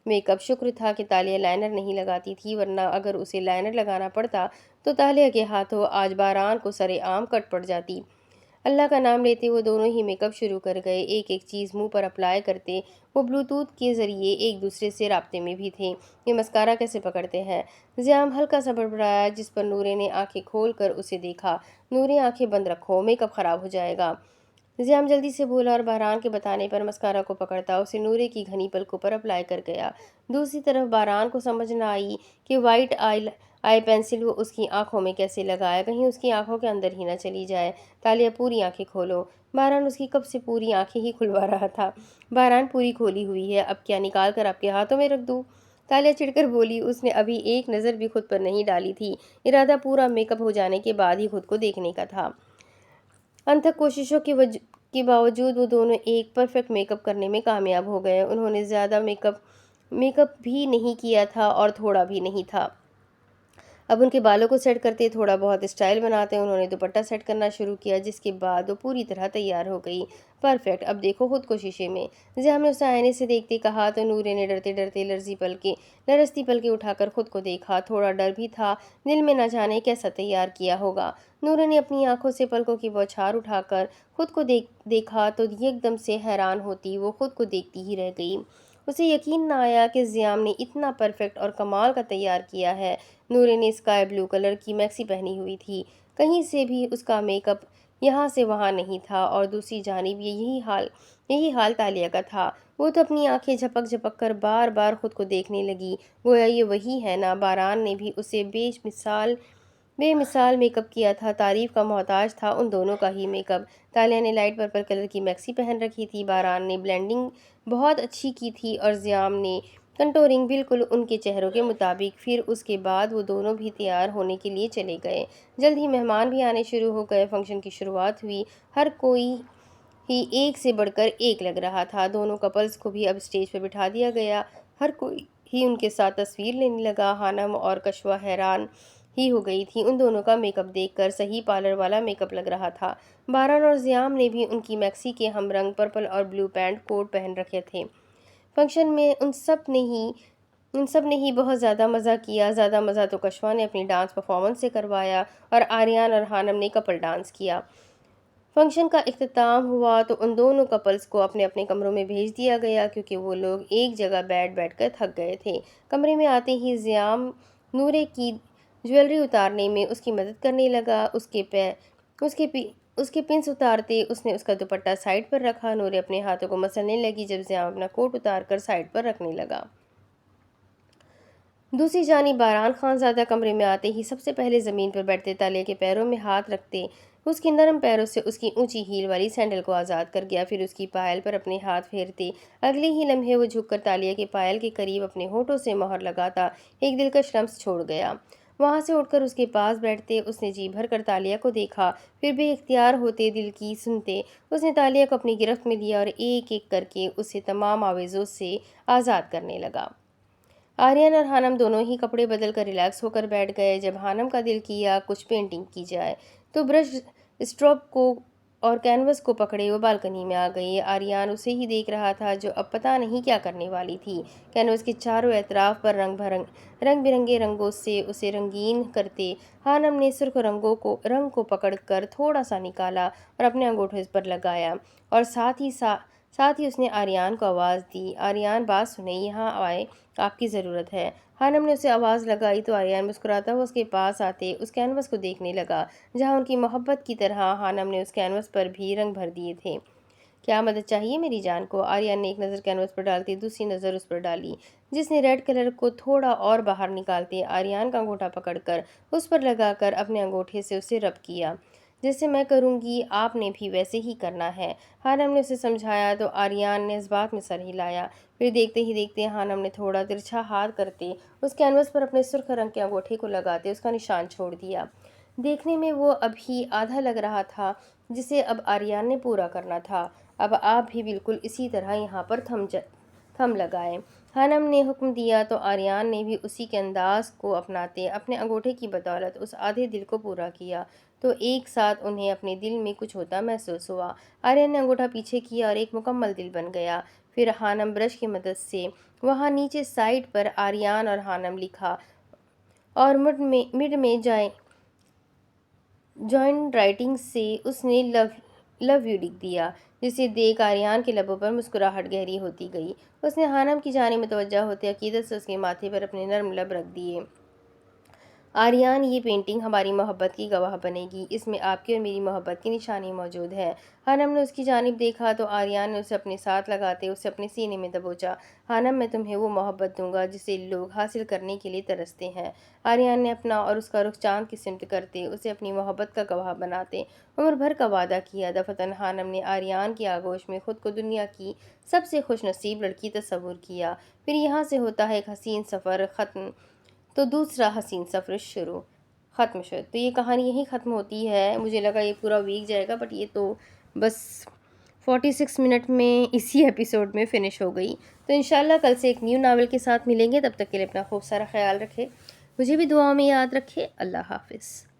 میک اپ؟ شکر تھا کہ تالیہ لائنر نہیں لگاتی تھی ورنہ اگر اسے لائنر لگانا پڑتا تو تالیہ کے ہاتھوں آج باران کو سرے عام کٹ پڑ جاتی۔ اللہ کا نام لیتے وہ دونوں ہی میک اپ شروع کر گئے، ایک ایک چیز منہ پر اپلائی کرتے۔ وہ بلوٹوتھ کے ذریعے ایک دوسرے سے رابطے میں بھی تھے۔ یہ مسکارا کیسے پکڑتے ہیں؟ زیام ہلکا سا بڑبڑایا جس پر نورے نے آنکھیں کھول کر اسے دیکھا۔ نورے آنکھیں بند رکھو، میک اپ خراب ہو جائے گا۔ زیام جلدی سے بولا اور باران کے بتانے پر مسکارا کو پکڑتا اسے نورے کی گھنی پلکوں پر اپلائی کر گیا۔ دوسری طرف باران کو سمجھ نہ آئی کہ وائٹ آئی پینسل وہ اس کی آنکھوں میں کیسے لگائے، کہیں اس کی آنکھوں کے اندر ہی نہ چلی جائے۔ تالیہ پوری آنکھیں کھولو۔ باران اس کی کب سے پوری آنکھیں ہی کھلوا رہا تھا۔ باران پوری کھولی ہوئی ہے، اب کیا نکال کر آپ کے ہاتھوں میں رکھ دوں؟ تالیہ چڑھ کر بولی، اس نے ابھی ایک نظر بھی خود پر نہیں ڈالی تھی، ارادہ پورا میک اپ ہو جانے کے بعد ہی خود کو دیکھنے کا تھا۔ انتھک کوششوں کے باوجود وہ دونوں ایک پرفیکٹ میک اپ کرنے میں کامیاب ہو گئے۔ انہوں نے زیادہ میک اپ بھی نہیں کیا تھا اور تھوڑا بھی نہیں تھا۔ اب ان کے بالوں کو سیٹ کرتے، تھوڑا بہت اسٹائل بناتے، انہوں نے دوپٹہ سیٹ کرنا شروع کیا جس کے بعد وہ پوری طرح تیار ہو گئی۔ پرفیکٹ، اب دیکھو خود کو شیشے میں۔ زیام نے اسے آئینے سے دیکھتے کہا تو نورے نے ڈرتے ڈرتے لرزتی پلکیں اٹھا کر خود کو دیکھا، تھوڑا ڈر بھی تھا، دل میں نہ جانے کیسا تیار کیا ہوگا۔ نورے نے اپنی آنکھوں سے پلکوں کی بوچھار اٹھا کر خود کو دیکھا تو ایک دم سے حیران ہوتی وہ خود کو دیکھتی ہی رہ گئی۔ اسے یقین نہ آیا کہ زیام نے اتنا پرفیکٹ اور کمال کا تیار کیا ہے۔ نورے نے اسکائی بلو کلر کی میکسی پہنی ہوئی تھی، کہیں سے بھی اس کا میک اپ یہاں سے وہاں نہیں تھا اور دوسری جانب یہی حال تالیہ کا تھا۔ وہ تو اپنی آنکھیں جھپک جھپک کر بار بار خود کو دیکھنے لگی، گویا یہ وہی ہے نا۔ باران نے بھی اسے بے مثال میک اپ کیا تھا، تعریف کا محتاج تھا ان دونوں کا ہی میک اپ۔ تالیہ نے لائٹ پرپل کلر کی میکسی پہن رکھی تھی، باران نے بلینڈنگ بہت اچھی کی تھی اور زیام نے کنٹورنگ بالکل ان کے چہروں کے مطابق۔ پھر اس کے بعد وہ دونوں بھی تیار ہونے کے لیے چلے گئے۔ جلد ہی مہمان بھی آنے شروع ہو گئے، فنکشن کی شروعات ہوئی۔ ہر کوئی ہی ایک سے بڑھ کر ایک لگ رہا تھا۔ دونوں کپلز کو بھی اب اسٹیج پر بٹھا دیا گیا، ہر کوئی ہی ان کے ساتھ تصویر لینے لگا۔ خانم اور کشوا حیران ہی ہو گئی تھی۔ ان دونوں کا میک اپ دیکھ کر صحیح پارلر والا میک اپ لگ رہا تھا۔ باران اور زیام نے بھی ان کی میکسی کے ہم رنگ پرپل اور بلو پینٹ کوٹ پہن رکھے تھے۔ فنکشن میں ان سب نے ہی بہت زیادہ مزہ کیا۔ زیادہ مزہ تو کشوا نے اپنی ڈانس پرفارمنس سے کروایا اور آریان اور ہانم نے کپل ڈانس کیا۔ فنکشن کا اختتام ہوا تو ان دونوں کپلز کو اپنے اپنے کمروں میں بھیج دیا گیا کیونکہ وہ لوگ ایک جگہ بیٹھ کر تھک گئے تھے۔ کمرے میں آتے ہی زیام نورے کی جویلری اتارنے میں اس کی مدد کرنے لگا۔ اس کے پنس اتارتے اس نے اس کا دوپٹہ سائڈ پر رکھا۔ نورے اپنے ہاتھوں کو مسلنے لگی جب زیام اپنا کوٹ اتار کر سائڈ پر رکھنے لگا۔ دوسری جانب باران خانزادہ کمرے میں آتے ہی سب سے پہلے زمین پر بیٹھتے تالیہ کے پیروں میں ہاتھ رکھتے اس کی نرم پیروں سے اس کی اونچی ہیل والی سینڈل کو آزاد کر گیا، پھر اس کی پائل پر اپنے ہاتھ پھیرتے اگلے ہی لمحے وہ جھک کر تالیہ کے پائل کے قریب اپنے ہونٹوں سے مہر لگاتا ایک دلکش لمس چھوڑ گیا۔ وہاں سے اٹھ کر اس کے پاس بیٹھتے اس نے جی بھر کر تالیہ کو دیکھا، پھر بے اختیار ہوتے دل کی سنتے اس نے تالیہ کو اپنی گرفت میں لیا اور ایک ایک کر کے اسے تمام آویزوں سے آزاد کرنے لگا۔ آریان اور ہانم دونوں ہی کپڑے بدل کر ریلیکس ہو کر بیٹھ گئے۔ جب ہانم کا دل کیا کچھ پینٹنگ کی جائے تو برش اسٹروک کو اور کینوس کو پکڑے وہ بالکنی میں آ گئی۔ آریان اسے ہی دیکھ رہا تھا جو اب پتہ نہیں کیا کرنے والی تھی۔ کینوس کے چاروں اطراف پر رنگ برنگے رنگوں سے اسے رنگین کرتے ہانم نے سرخ رنگ کو پکڑ کر تھوڑا سا نکالا اور اپنے انگوٹھے پر لگایا اور ساتھ ہی اس نے آریان کو آواز دی، آریان بات سنیں، یہاں آئے، آپ کی ضرورت ہے۔ ہانم نے اسے آواز لگائی تو آریان مسکراتا ہوا اس کے پاس آتے اس کینوس کو دیکھنے لگا جہاں ان کی محبت کی طرح ہانم نے اس کینوس پر بھی رنگ بھر دیے تھے۔ کیا مدد چاہیے میری جان کو؟ آریان نے ایک نظر کینوس پر ڈالتے دوسری نظر اس پر ڈالی جس نے ریڈ کلر کو تھوڑا اور باہر نکالتے آریان کا انگوٹھا پکڑ کر اس پر لگا کر اپنے انگوٹھے سے اسے رب کیا۔ جیسے میں کروں گی آپ نے بھی ویسے ہی کرنا ہے، ہانم نے اسے سمجھایا تو آریان نے اس بات میں سر ہلایا۔ پھر دیکھتے ہی دیکھتے ہانم نے تھوڑا ترچھا ہاتھ کرتے اس کینوس پر اپنے سرخ رنگ کے انگوٹھے کو لگاتے اس کا نشان چھوڑ دیا۔ دیکھنے میں وہ ابھی آدھا لگ رہا تھا جسے اب آریان نے پورا کرنا تھا۔ اب آپ بھی بالکل اسی طرح یہاں پر تھم لگائیں، ہانم نے حکم دیا تو آریان نے بھی اسی کے انداز کو اپناتے اپنے انگوٹھے کی بدولت اس آدھے دل کو پورا کیا تو ایک ساتھ انہیں اپنے دل میں کچھ ہوتا محسوس ہوا۔ آریان نے انگوٹھا پیچھے کیا اور ایک مکمل دل بن گیا۔ پھر ہانم برش کی مدد سے وہاں نیچے سائڈ پر آریان اور ہانم لکھا اور مڈ میں جوائنٹ رائٹنگ سے اس نے لو یو لکھ دیا، جسے دیکھ آریان کے لبوں پر مسکراہٹ گہری ہوتی گئی۔ اس نے ہانم کی جانب متوجہ ہوتے عقیدت سے اس کے ماتھے پر اپنے نرم لب رکھ دیے۔ آریان، یہ پینٹنگ ہماری محبت کی گواہ بنے گی، اس میں آپ کی اور میری محبت کی نشانی موجود ہے۔ ہانم نے اس کی جانب دیکھا تو آریان نے اسے اپنے ساتھ لگاتے اسے اپنے سینے میں دبوچا۔ ہانم، میں تمہیں وہ محبت دوں گا جسے لوگ حاصل کرنے کے لیے ترستے ہیں۔ آریان نے اپنا اور اس کا رخ چاند کی سمت کرتے اسے اپنی محبت کا گواہ بناتے عمر بھر کا وعدہ کیا۔ دفعتاً ہانم نے آریان کی آغوش میں خود کو دنیا کی سب سے خوش نصیب لڑکی تصور کیا۔ پھر یہاں سے ہوتا ہے ایک حسین سفر ختم تو دوسرا حسین سفر ختم شد۔ تو یہ کہانی یہیں ختم ہوتی ہے۔ مجھے لگا یہ پورا ویک جائے گا بٹ یہ تو بس 46 منٹ میں اسی ایپیسوڈ میں فنش ہو گئی۔ تو انشاءاللہ کل سے ایک نیو ناول کے ساتھ ملیں گے، تب تک کے لیے اپنا خوب سارا خیال رکھے، مجھے بھی دعاؤں میں یاد رکھے۔ اللہ حافظ۔